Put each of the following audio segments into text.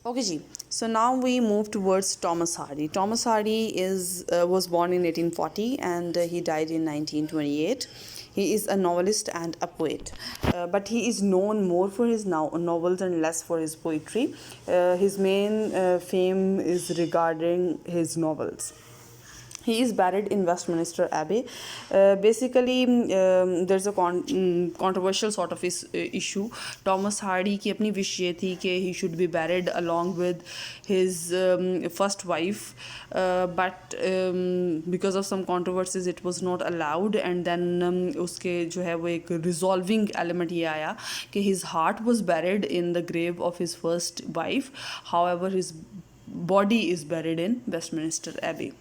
Okay, ji. So now we move towards Thomas Hardy. Thomas Hardy was born in 1840 and he died in 1928. He is a novelist and a poet, but he is known more for his novels and less for his poetry. His main fame is regarding his novels. He is buried in Westminster Abbey. Basically, there's a controversial sort of issue. Thomas Hardy की अपनी wish ये थी कि he should be buried along with his first wife, but because of some controversies it was not allowed, and then उसके जो है वो एक resolving element ये आया कि his heart was buried in the grave of his first wife. However, his body is buried in Westminster Abbey.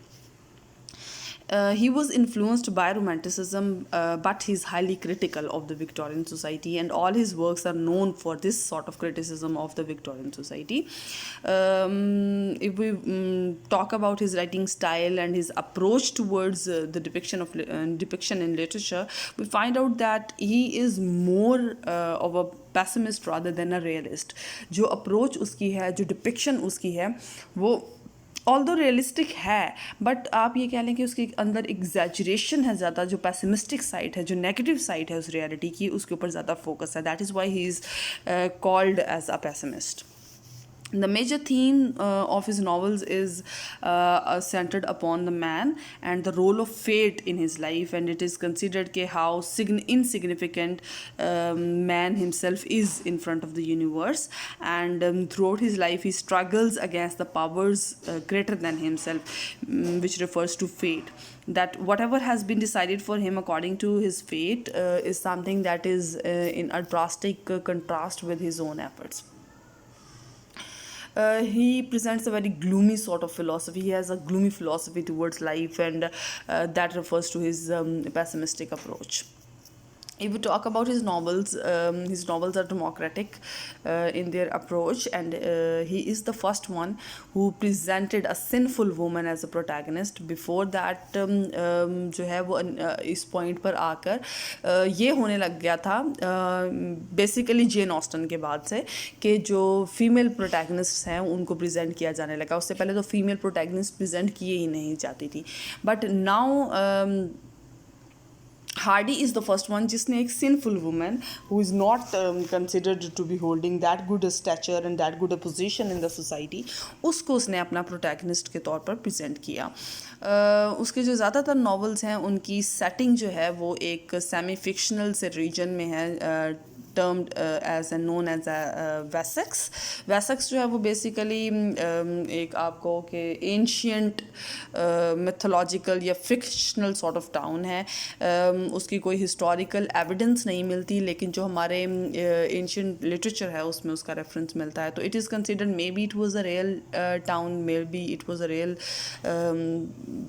He was influenced by Romanticism, but he's highly critical of the Victorian society, and all his works are known for this sort of criticism of the Victorian society. If we talk about his writing style and his approach towards the depiction in literature, we find out that he is more of a pessimist rather than a realist. जो approach उसकी है, जो depiction उसकी है, वो although realistic है, but आप ये कह लें कि उसके अंदर एग्जैजरेशन है ज़्यादा. जो पैसिमिस्टिक साइड है, जो नेगेटिव साइड है उस रियलिटी की, उसके ऊपर ज़्यादा फोकस है. That is why he is called as a pessimist. The major theme of his novels is centered upon the man and the role of fate in his life, and it is considered how insignificant man himself is in front of the universe, and throughout his life he struggles against the powers greater than himself, which refers to fate. That whatever has been decided for him according to his fate is something that is in a drastic contrast with his own efforts. He presents a very gloomy sort of philosophy. He has a gloomy philosophy towards life, and that refers to his pessimistic approach. If we talk about his novels are democratic in their approach, and he is the first one who presented a sinful woman as a protagonist. Before that जो है वो इस point पर आकर ये होने लग गया था basically जेन ऑस्टन के बाद से कि जो फीमेल प्रोटैगनिस्ट्स हैं उनको प्रेजेंट किया जाने लगा. उससे पहले तो फीमेल प्रोटैगनिस्ट प्रेजेंट किए ही नहीं जाती थी, but now Hardy is the first one जिसने एक sinful woman who is not considered to be holding that good a stature and that good a position in the society, उसको उसने अपना protagonist के तौर पर present किया. उसके जो ज़्यादातर novels हैं उनकी setting जो है वो एक semi fictional से region में है, termed as and known as Wessex. Wessex जो है वो basically एक आपको कि ancient mythological या fictional sort of town है. उसकी कोई historical evidence नहीं मिलती, लेकिन जो हमारे ancient literature है उसमें उसका reference मिलता है. तो it is considered maybe it was a real town, maybe it was a real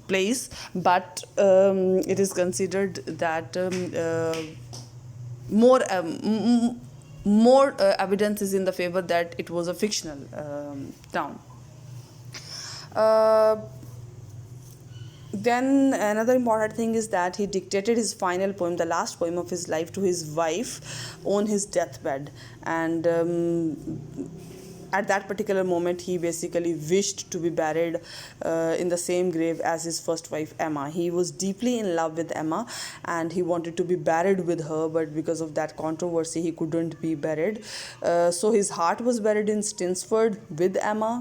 place, but it is considered that more evidence is in the favor that it was a fictional town. Then another important thing is that he dictated his final poem, the last poem of his life, to his wife on his deathbed, and at that particular moment he basically wished to be buried in the same grave as his first wife Emma. He was deeply in love with Emma and he wanted to be buried with her, but because of that controversy he couldn't be buried. So his heart was buried in Stinsford with Emma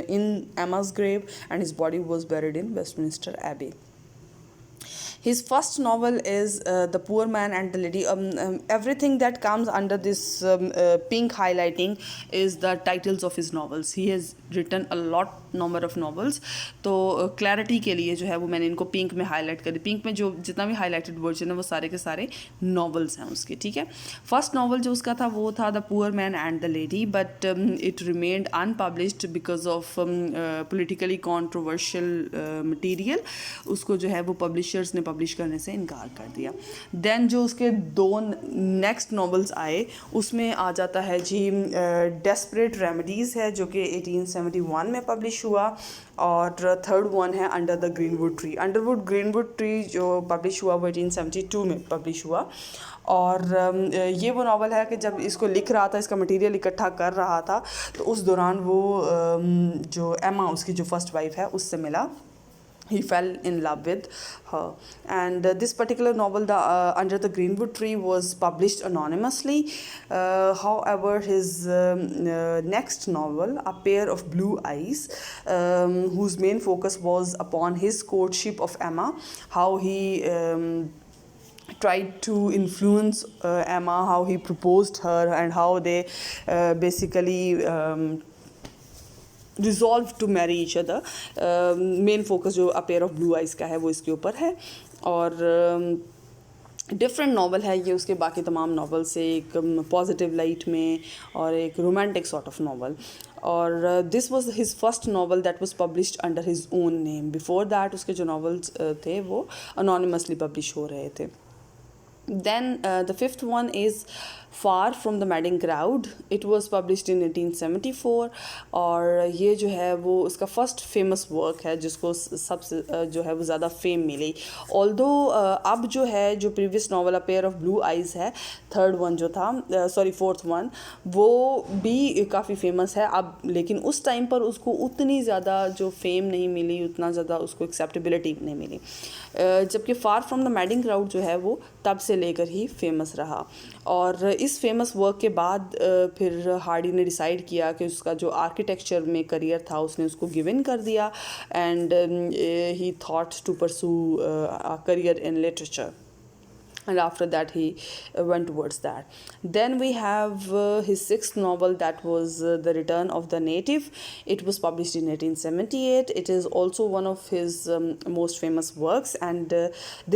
in Emma's grave, and his body was buried in Westminster Abbey. His first novel is The Poor Man and the Lady. Everything that comes under this pink highlighting is the titles of his novels. He has written a lot number of novels. तो clarity के लिए जो है वो मैंने इनको pink में highlight कर दी. Pink में जो जितना भी highlighted version है वो सारे के सारे novels हैं उसके, ठीक है. First novel जो उसका था वो था The Poor Man and the Lady, but it remained unpublished because of politically controversial material. उसको जो है वो publishers ने पब्लिश करने से इनकार कर दिया. देन जो उसके दो नेक्स्ट नॉवेल्स आए उसमें आ जाता है जी डेस्परेट रेमेडीज़ है जो कि 1871 में पब्लिश हुआ, और थर्ड वन है under the greenwood tree. Underwood greenwood tree जो पब्लिश हुआ वो 1872 में पब्लिश हुआ, और ये वो नावल है कि जब इसको लिख रहा था, इसका मटेरियल इकट्ठा कर रहा था, तो उस दौरान वो जो एमा उसकी जो फर्स्ट वाइफ है उससे मिला. He fell in love with her, and this particular novel, the Under the Greenwood Tree, was published anonymously. However, his next novel, A Pair of Blue Eyes, whose main focus was upon his courtship of Emma, how he tried to influence Emma, how he proposed her, and how they basically resolve to marry each other. Main focus जो a pair of blue eyes का है वो इसके ऊपर है. और different novel है ये उसके बाकी तमाम नावल से, एक पॉजिटिव लाइट में और एक रोमांटिक सॉर्ट ऑफ नावल. और this was his first novel that was published under his own name. Before that उसके जो नावल्स थे वो अनोनिमसली पब्लिश हो रहे थे. Then the fifth one is Far from the Madding Crowd. It was published in 1874. और ये जो है वो उसका फर्स्ट फेमस वर्क है जिसको सबसे जो है वो ज़्यादा फेम मिली. ऑल्दो अब जो है जो previous novel a pair of blue eyes है, थर्ड वन जो था, सॉरी फोर्थ वन, वो भी काफ़ी फेमस है अब. लेकिन उस टाइम पर उसको उतनी ज़्यादा जो फेम नहीं मिली, उतना ज़्यादा उसको एक्सेप्टेबिलिटी नहीं मिली. जबकि far from the madding crowd जो है वो तब से लेकर ही फेमस रहा. और इस फेमस वर्क के बाद फिर हार्डी ने डिसाइड किया कि उसका जो आर्किटेक्चर में करियर था उसने उसको गिव इन कर दिया, and he thought to pursue a career in literature. And after that he went towards that. Then we have his sixth novel, that was The Return of the Native. It was published in 1878. It is also one of his most famous works, and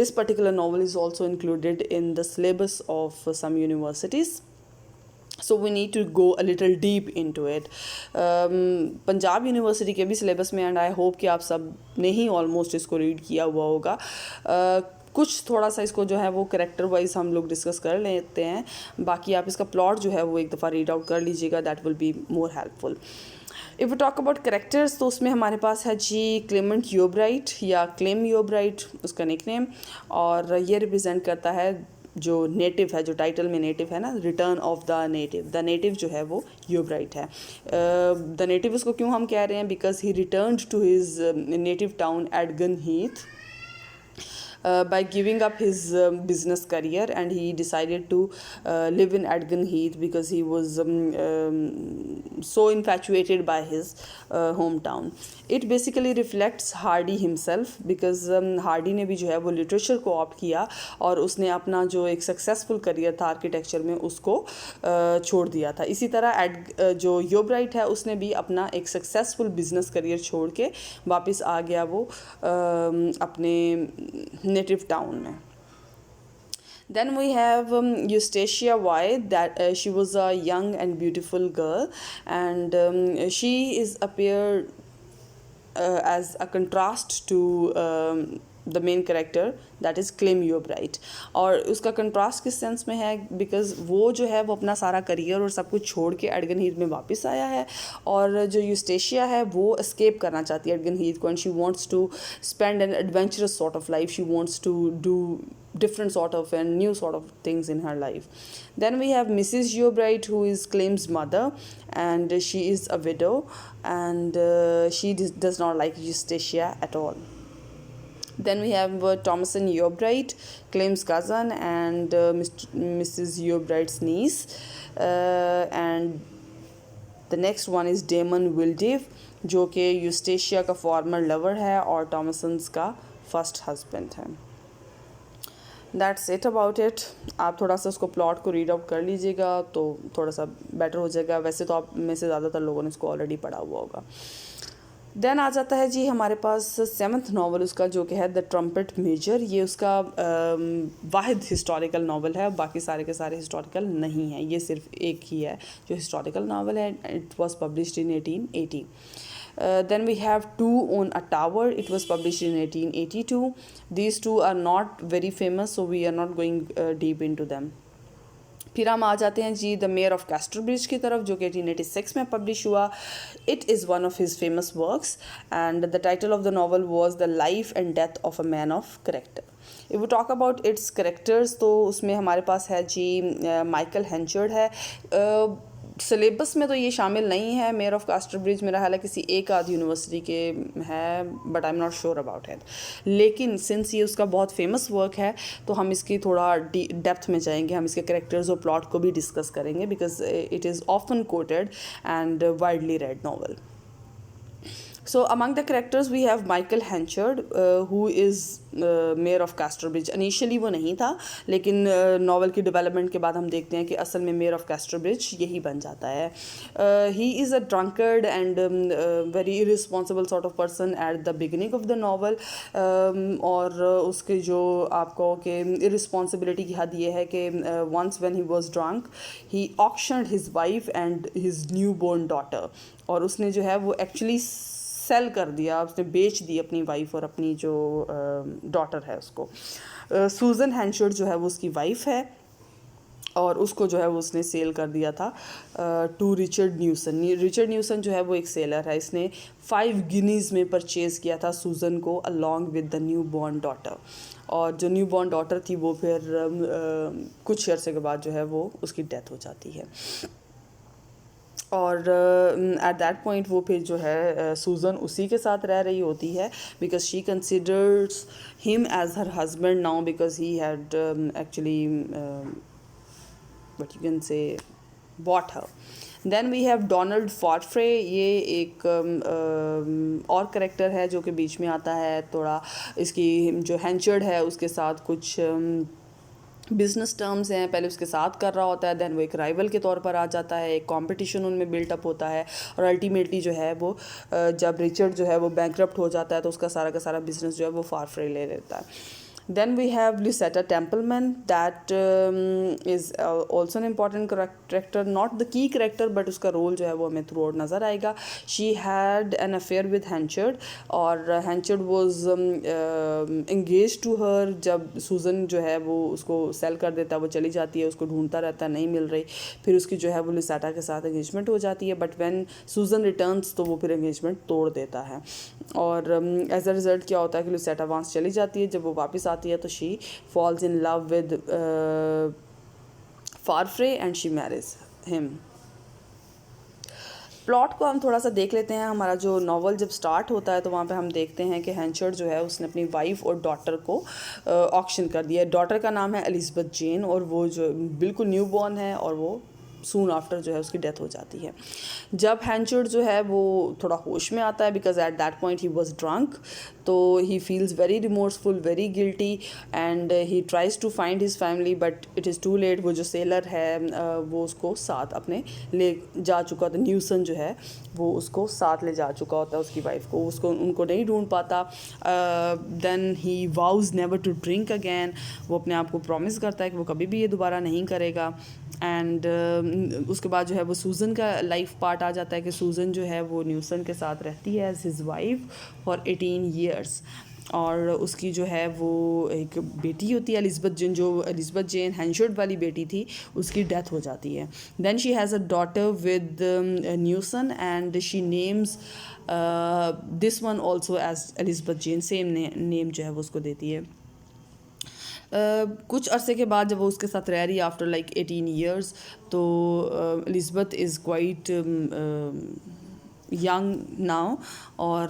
this particular novel is also included in the syllabus of some universities. So we need to go a little deep into it. Punjab university के भी syllabus में, and I hope कि आप सब ने ही almost इसको read किया हुआ होगा. कुछ थोड़ा सा इसको जो है वो करेक्टर वाइज हम लोग डिस्कस कर लेते हैं. बाकी आप इसका प्लॉट जो है वो एक दफ़ा रीड आउट कर लीजिएगा, that will be more helpful. If we talk about characters, तो उसमें हमारे पास है जी क्लेमेंट योब्राइट या क्लेम योब्राइट उसका निकनेम. और ये रिप्रेजेंट करता है जो नेटिव है, जो टाइटल में नेटिव है ना, return of the native. The native जो है वो योब्राइट है. द नेटिव उसको क्यों हम कह रहे हैं, because he returned to his native town एडगन Heath by giving up his business career, and he decided to live in Adgan Heath because he was so infatuated by his hometown. It basically reflects Hardy himself, because Hardy ने भी जो है वो literature को opt किया और उसने अपना जो एक सक्सेसफुल करियर था आर्किटेक्चर में उसको छोड़ दिया था. इसी तरह जो योब्राइट है उसने भी अपना एक सक्सेसफुल बिजनेस करियर छोड़ के वापस आ गया वो अपने नेटिव टाउन में. Then we have Eustacia White, that she was a young and beautiful girl, and she is appeared as a contrast to the main character, that is Clem Yobright. और उसका contrast किस sense में है, because वो जो है वो अपना सारा करियर और सब कुछ छोड़ के एडगन हीथ में वापस आया है, और जो यूस्टेशिया है वो एस्केप करना चाहती है एडगन हीथ को, and she wants to spend an adventurous sort of life. She wants to do different sort of and new sort of things in her life. Then we have Mrs. Yobright, who is Clem's mother, and she is a widow, and she does not like Eustacia at all. Then we have Thomason Yobright, Clem's cousin, and Mrs. Yobright's niece, and the next one is Damon Wildive, जो कि यूस्टेशिया का farmer lover है और Thomson's का first husband है. That's it about it. आप थोड़ा सा उसको प्लॉट को रीड आउट कर लीजिएगा तो थोड़ा सा बेटर हो जाएगा. वैसे तो आप में से ज़्यादातर लोगों ने इसको ऑलरेडी पढ़ा हुआ होगा. देन आ जाता है जी हमारे पास सेवन्थ नावल उसका, जो कि है द ट्रम्पेट मेजर. ये उसका वाहिद हिस्टोरिकल नावल है, बाकी सारे के सारे हिस्टोरिकल नहीं हैं. ये सिर्फ एक ही है जो हिस्टोरिकल नावल है. It was published in 1880. Then we have Two on a Tower. It was published in 1882. These two are not very famous, so we are not going deep into them. फिर हम आ जाते हैं जी the mayor of Casterbridge की तरफ, जो कि 1886 में पब्लिश हुआ. It is one of his famous works and the title of the novel was the life and death of a man of character. If we talk about its characters, तो उसमें हमारे पास है जी माइकल हैंचर्ड है. Syllabus में तो ये शामिल नहीं है. मेयर ऑफ कैस्टरब्रिज मेरा ख्याल है किसी एक आध यूनिवर्सिटी के है, but I am not sure about it. लेकिन सिंस ये उसका बहुत फेमस वर्क है, तो हम इसकी थोड़ा डेप्थ में जाएंगे. हम इसके करेक्टर्स और प्लॉट को भी डिस्कस करेंगे, because it is often coated and widely red novel. So among the characters we have Michael Hancher, who is mayor of Casterbridge. Initially वो नहीं था, लेकिन नावल की डेवलपमेंट के बाद हम देखते हैं कि असल में मेयर ऑफ कैस्टरब्रिज यही बन जाता है. He is a drunkard and very irresponsible sort of person at the beginning of the novel. और उसके जो आपको कि इररिस्पॉन्सिबिलिटी की हद ये है कि once when he was drunk he auctioned his wife and his new born daughter. और उसने जो है वो एक्चुअली सेल कर दिया, उसने बेच दी अपनी वाइफ और अपनी जो डॉटर है उसको. सूजन हैंशर्ड जो है वो उसकी वाइफ है, और उसको जो है वो उसने सेल कर दिया था टू रिचर्ड न्यूसन. रिचर्ड न्यूसन जो है वो एक सेलर है. इसने 5 गिनीज़ में परचेज़ किया था सूजन को along with the new born daughter. और जो न्यू बॉर्न डॉटर थी वो फिर कुछ अरसे के बाद जो है वो उसकी डेथ हो जाती है. और एट दैट पॉइंट वो फिर जो है सूजन उसी के साथ रह रही होती है, because she considers him as her husband now, because he had actually what you can say bought her. Then we have Donald Farfrae. ये एक और करेक्टर है जो कि बीच में आता है थोड़ा. इसकी जो हैंचर्ड है उसके साथ कुछ बिजनेस टर्म्स हैं, पहले उसके साथ कर रहा होता है, देन वो एक राइवल के तौर पर आ जाता है, एक कंपटीशन उनमें बिल्टअप होता है, और अल्टीमेटली जो है वो जब रिचर्ड जो है वो बैंकरप्ट हो जाता है तो उसका सारा का सारा बिजनेस जो है वो फॉर्फ्रे ले लेता है. Then we have Lucetta Templeman, that is also an important character, not the key character, but उसका रोल जो है वो हमें थ्रू आउट नज़र आएगा. She had an affair with Hanchard, और Hanchard was engaged to her. जब सूजन जो है वो उसको सेल कर देता है, वो चली जाती है, उसको ढूंढता रहता है, नहीं मिल रही. फिर उसकी जो है वो लुसेटा के साथ एंगेजमेंट हो जाती है, बट व्हेन सूजन रिटर्न्स तो वो फिर एंगेजमेंट तोड़ देता है. और एज अ रिज़ल्ट क्या होता है कि लुसेटा वहाँ से चली जाती है. जब वो वापस आती है तो she falls in love with Farfrae and she married him. Plot को हम थोड़ा सा देख लेते हैं. हमारा जो नावल जब स्टार्ट होता है तो वहाँ पे हम देखते हैं कि हैंचर्ड जो है उसने अपनी वाइफ और डॉटर को ऑक्शन कर दिया. डॉटर का नाम है एलिज़ाबेथ जेन, और वो जो बिल्कुल न्यू बॉर्न है, और वो सून आफ्टर जो है उसकी डेथ हो जाती है. जब हैंचर्ड जो है वो थोड़ा होश में आता है, because at that point he was drunk, तो he feels very remorseful, very guilty, and he tries to find his family, but it is too late. वो जो सेलर है वो उसको साथ अपने ले जा चुका होता है. न्यूसन जो है वो उसको साथ ले जा चुका होता है, उसकी वाइफ को. उसको उनको नहीं ढूंढ पाता. Then he vows never to drink again. वो अपने आप को प्रॉमिस करता है कि वो कभी भी ये दोबारा नहीं करेगा. एंड उसके बाद जो है वो सूजन का लाइफ पार्ट आ जाता है कि सूजन जो है वो न्यूसन के साथ रहती है as his wife for 18 years. और उसकी जो है वो एक बेटी होती है एलिज़ाबेथ जेन, जो एलिज़ाबेथ जेन हैंशर्ड वाली बेटी थी, उसकी डेथ हो जाती है. Then she has a daughter with Newson, and she names this one also as Elizabeth Jane. Same name जो है वो उसको देती है. कुछ अरसे के बाद जब वो उसके साथ रह रही है आफ्टर लाइक 18 years, तो Elizabeth is quite young now. और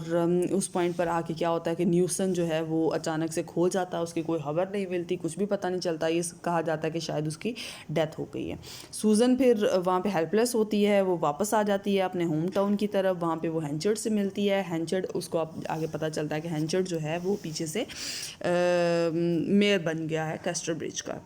उस पॉइंट पर आके क्या होता है कि न्यूसन जो है वो अचानक से खो जाता है. उसकी कोई खबर नहीं मिलती, कुछ भी पता नहीं चलता. ये कहा जाता है कि शायद उसकी डेथ हो गई है. सूजन फिर वहाँ पे हेल्पलेस होती है, वो वापस आ जाती है अपने होम टाउन की तरफ. वहाँ पे वो हैंचर्ड से मिलती है. हैंचर्ड उसको आगे पता चलता है कि हैंचर्ड जो है वो पीछे से मेयर बन गया है कैस्टरब्रिज का.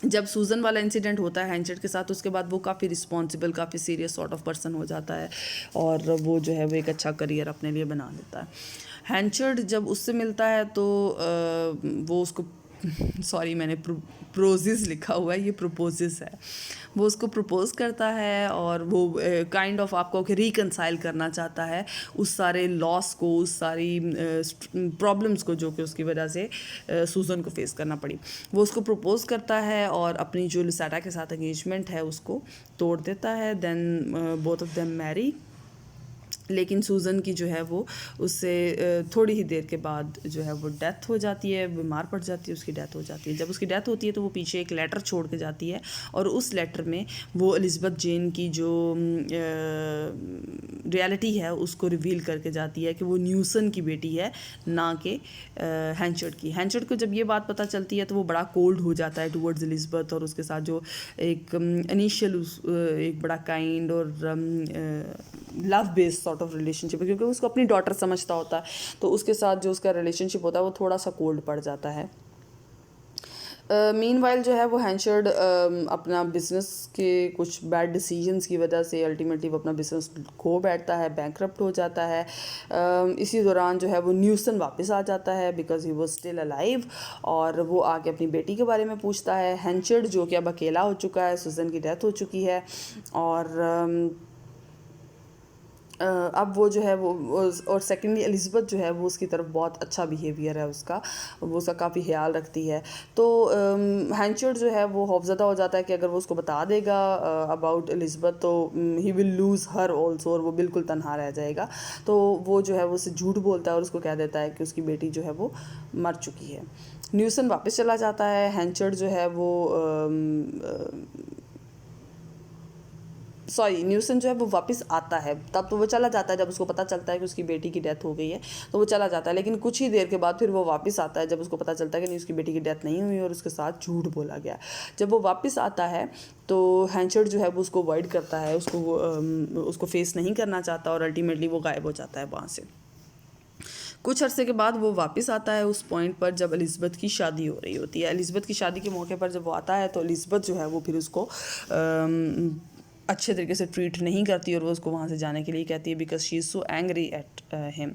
जब सूजन वाला इंसिडेंट होता है हैंचर्ड के साथ, उसके बाद वो काफ़ी रिस्पॉन्सिबल, काफ़ी सीरियस सॉर्ट ऑफ पर्सन हो जाता है, और वो जो है वो एक अच्छा करियर अपने लिए बना लेता है. हैंचर्ड जब उससे मिलता है तो वो उसको सॉरी मैंने प्रोजिस लिखा हुआ है, ये प्रोपोजिस है। वो उसको प्रपोज करता है और वो काइंड ऑफ आपको रिकनसाइल करना चाहता है उस सारे लॉस को, उस सारी प्रॉब्लम्स को जो कि उसकी वजह से सूजन को फेस करना पड़ी। वो उसको प्रपोज करता है और अपनी जो लुसाटा के साथ एंगेजमेंट है उसको तोड़ देता है। Then both of them marry. लेकिन सूज़न की जो है वो उससे थोड़ी ही देर के बाद जो है वो डेथ हो जाती है, बीमार पड़ जाती है, उसकी डेथ हो जाती है। जब उसकी डेथ होती है तो वो पीछे एक लेटर छोड़ के जाती है और उस लेटर में वो एलिज़ाबेथ जेन की जो रियलिटी है उसको रिवील करके जाती है कि वो न्यूसन की बेटी है, ना कि हैंचर्ड की। हैंचर्ड को जब ये बात पता चलती है तो वो बड़ा कोल्ड हो जाता है टुवर्ड्स एलिज़ाबेथ और उसके साथ जो एक इनिशियल एक बड़ा काइंड और love based sort of relationship है, क्योंकि उसको अपनी डॉटर समझता होता है, तो उसके साथ जो उसका रिलेशनशिप होता है वो थोड़ा सा कोल्ड पड़ जाता है। मीनवाइल जो है वो हैंचर्ड अपना बिज़नेस के कुछ बैड डिसीजंस की वजह से अल्टीमेटली वो अपना बिज़नेस खो बैठता है, बैंकरप्ट हो जाता है। इसी दौरान जो है वो न्यूसन वापस आ जाता है because he was still alive, और वो आके अपनी बेटी के बारे में पूछता है। हैंचर्ड जो कि अब अकेला हो चुका है, सुजन की डेथ हो चुकी है, और अब वो जो है वो और सेकेंडली एलिज़ाबेथ जो है वो उसकी तरफ बहुत अच्छा बिहेवियर है उसका, वो उसका काफ़ी ख्याल रखती है। तो हैंचर्ड जो है वो खौफज़दा हो जाता है कि अगर वो उसको बता देगा अबाउट एलिज़ाबेथ तो he will lose her also, और वो बिल्कुल तन्हा रह जाएगा। तो वो जो है वो उसे झूठ बोलता है और उसको कह देता है कि उसकी बेटी जो है वो मर चुकी है। न्यूसन वापस चला जाता है। हैंचर्ड जो है वो न्यूसन जो है वो वापस आता है, तब तो वो चला जाता है जब उसको पता चलता है कि उसकी बेटी की डेथ हो गई है, तो वो चला जाता है। लेकिन कुछ ही देर के बाद फिर वो वापस आता है जब उसको पता चलता है कि नहीं, उसकी बेटी की डेथ नहीं हुई और उसके साथ झूठ बोला गया। जब वो वापस आता है तो हैंचर्ड जो है वो उसको अवॉइड करता है, उसको फेस नहीं करना चाहता और अल्टीमेटली वो गायब हो जाता है वहाँ से। कुछ अरसे के बाद वो वापस आता है उस पॉइंट पर जब एलिज़ाबेथ की शादी हो रही होती है। एलिज़ाबेथ की शादी के मौके पर जब वो आता है तो एलिज़ाबेथ जो है वो फिर उसको अच्छे तरीके से ट्रीट नहीं करती और वो उसको वहाँ से जाने के लिए कहती है because she is so angry at him.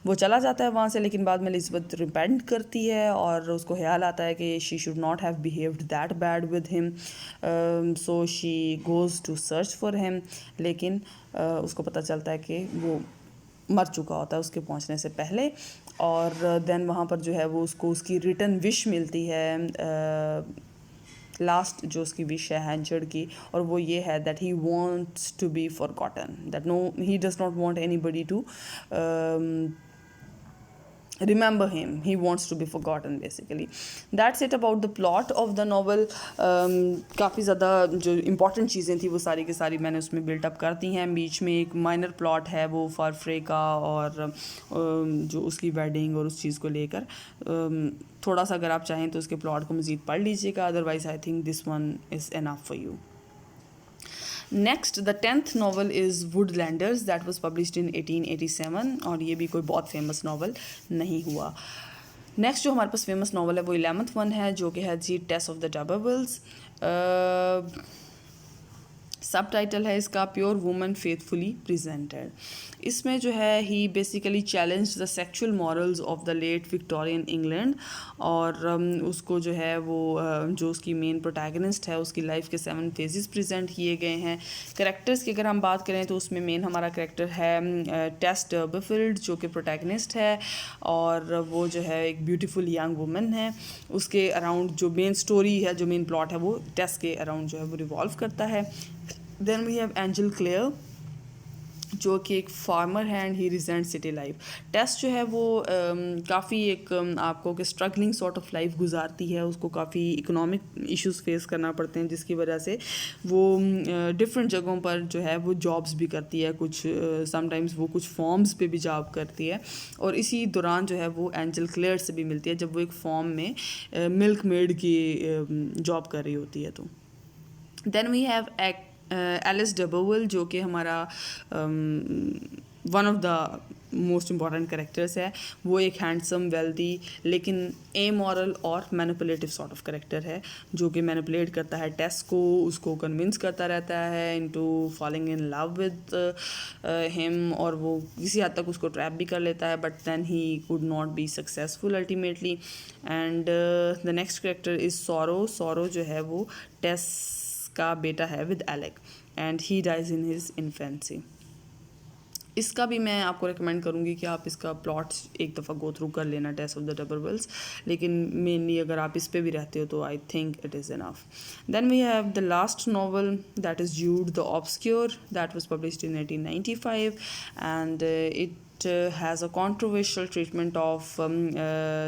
वो चला जाता है वहाँ से, लेकिन बाद में एलिज़ाबेथ रिपेंट करती है और उसको ख्याल आता है कि she should not have behaved that bad with him, so she goes to search for him. लेकिन उसको पता चलता है कि वो मर चुका होता है उसके पहुंचने से पहले, और देन वहाँ पर जो है वो उसको उसकी रिटर्न विश मिलती है, लास्ट जो उसकी विश है हैंचर्ड की, और वो ये है that he wants to be forgotten, that no he does not want anybody to remember him, he wants to be forgotten basically. That's it about the plot of the novel. काफ़ी ज़्यादा जो important चीज़ें थी वो सारी की सारी मैंने उसमें बिल्टअप कर दी हैं। बीच में एक माइनर प्लॉट है वो फारफ्रे का, और जो उसकी वेडिंग और उस चीज़ को लेकर थोड़ा सा अगर आप चाहें तो उसके प्लॉट को मज़ीद पढ़ लीजिएगा, otherwise I think this one is enough for you. Next the 10th novel is Woodlanders, that was published in 1887, और ये भी कोई बहुत फेमस नॉवल नहीं हुआ. नेक्स्ट जो हमारे पास फेमस नॉवल है वो 11th वन है, जो कि है जी टेस्ट ऑफ द डबर्विल्स. सब टाइटल है इसका प्योर वुमन फेथफुली प्रेजेंटेड. इसमें जो है he basically challenge the sexual morals of the late Victorian England, और उसको जो है वो जो उसकी मेन प्रोटैगनिस्ट है उसकी लाइफ के 7 फेजेस प्रेजेंट किए गए हैं. कैरेक्टर्स की अगर हम बात करें तो उसमें मेन हमारा कैरेक्टर है टेस डर्बरफील्ड, जो कि प्रोटैगनिस्ट है, और वो जो है एक ब्यूटीफुल यंग वुमन है. उसके अराउंड जो मेन स्टोरी है, जो मेन प्लॉट है वो टेस के अराउंड जो है वो रिवॉल्व करता है. Then we have Angel Clare, जो कि एक फार्मर है and he resent city life. Tess जो है वो काफ़ी एक आपको कि स्ट्रगलिंग सॉर्ट ऑफ लाइफ गुजारती है. उसको काफ़ी इकोनॉमिक इश्यूज फेस करना पड़ते हैं, जिसकी वजह से वो डिफरेंट जगहों पर जो है वो जॉब्स भी करती है. कुछ समटाइम्स वो कुछ फॉर्म्स पे भी जॉब करती है, और इसी दौरान जो है वो एंजल क्लेयर से भी मिलती है जब वो एक फॉर्म में मिल्क मेड की जॉब कर रही होती है. तो देन वी हैव एलिस डबरविल, जो कि हमारा one of the most important characters है। वो एक हैंडसम, वेल्दी, लेकिन एमोरल और मैनिपुलेटिव सॉर्ट ऑफ कैरेक्टर है, जो कि मैनिपुलेट करता है टेस को, उसको कन्विंस करता रहता है into falling in love with him, और वो किसी हद तक उसको ट्रैप भी कर लेता है, but then he could not be successful ultimately. And the next character is Sorrow. Sorrow जो है वो टेस का बेटा है with Alec, and he dies in his infancy. इसका भी मैं आपको रिकमेंड करूँगी कि आप इसका प्लॉट एक दफ़ा गो थ्रू कर लेना, टेस्ट ऑफ द डबरवेल्स, लेकिन मेनली अगर आप इस पे भी रहते हो तो I think it is enough. Then we have the last novel, that is Jude the Obscure, that was published in 1895, and it has a controversial treatment of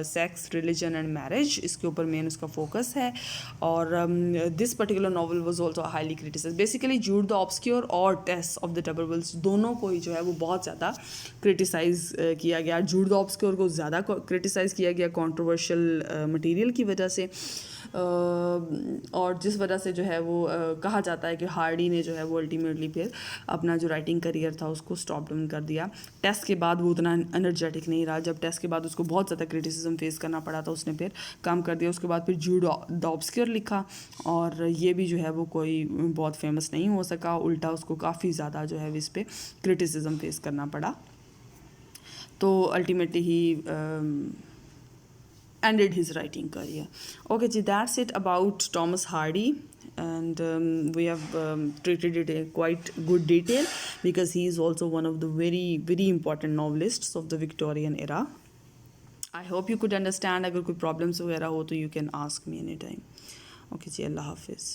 sex, religion and marriage. इसके ऊपर main उसका focus है, और this particular novel was also highly criticised. Basically Jude the Obscure और Tess of the डबरवेल्स दोनों को ही जो है वो बहुत ज़्यादा क्रिटिसाइज़ किया गया। जूड द ऑब्सक्योर को ज़्यादा क्रिटिसाइज़ किया गया कंट्रोवर्शियल मटेरियल की वजह से, और जिस वजह से जो है वो कहा जाता है कि हार्डी ने जो है वो अल्टीमेटली फिर अपना जो राइटिंग करियर था उसको स्टॉप डाउन कर दिया। टेस्ट के बाद वो उतना एनर्जेटिक नहीं रहा, जब टेस्ट के बाद उसको बहुत ज़्यादा क्रिटिसिज्म फेस करना पड़ा था उसने फिर काम कर दिया। उसके बाद फिर जूड द ऑब्सक्योर लिखा, और ये भी जो है वो कोई बहुत फेमस नहीं हो सका, उल्टा उसको काफ़ी ज़्यादा जो है इस पर क्रिटिसिज्म फेस करना पड़ा। तो ultimately he ended his writing career. Okay, ji, that's it about Thomas Hardy, and we have treated it in quite good detail because he is also one of the very, very important novelists of the Victorian era. I hope you could understand. अगर कोई problems वगैरह हो तो you can ask me anytime. Okay, ji, Allah Hafiz.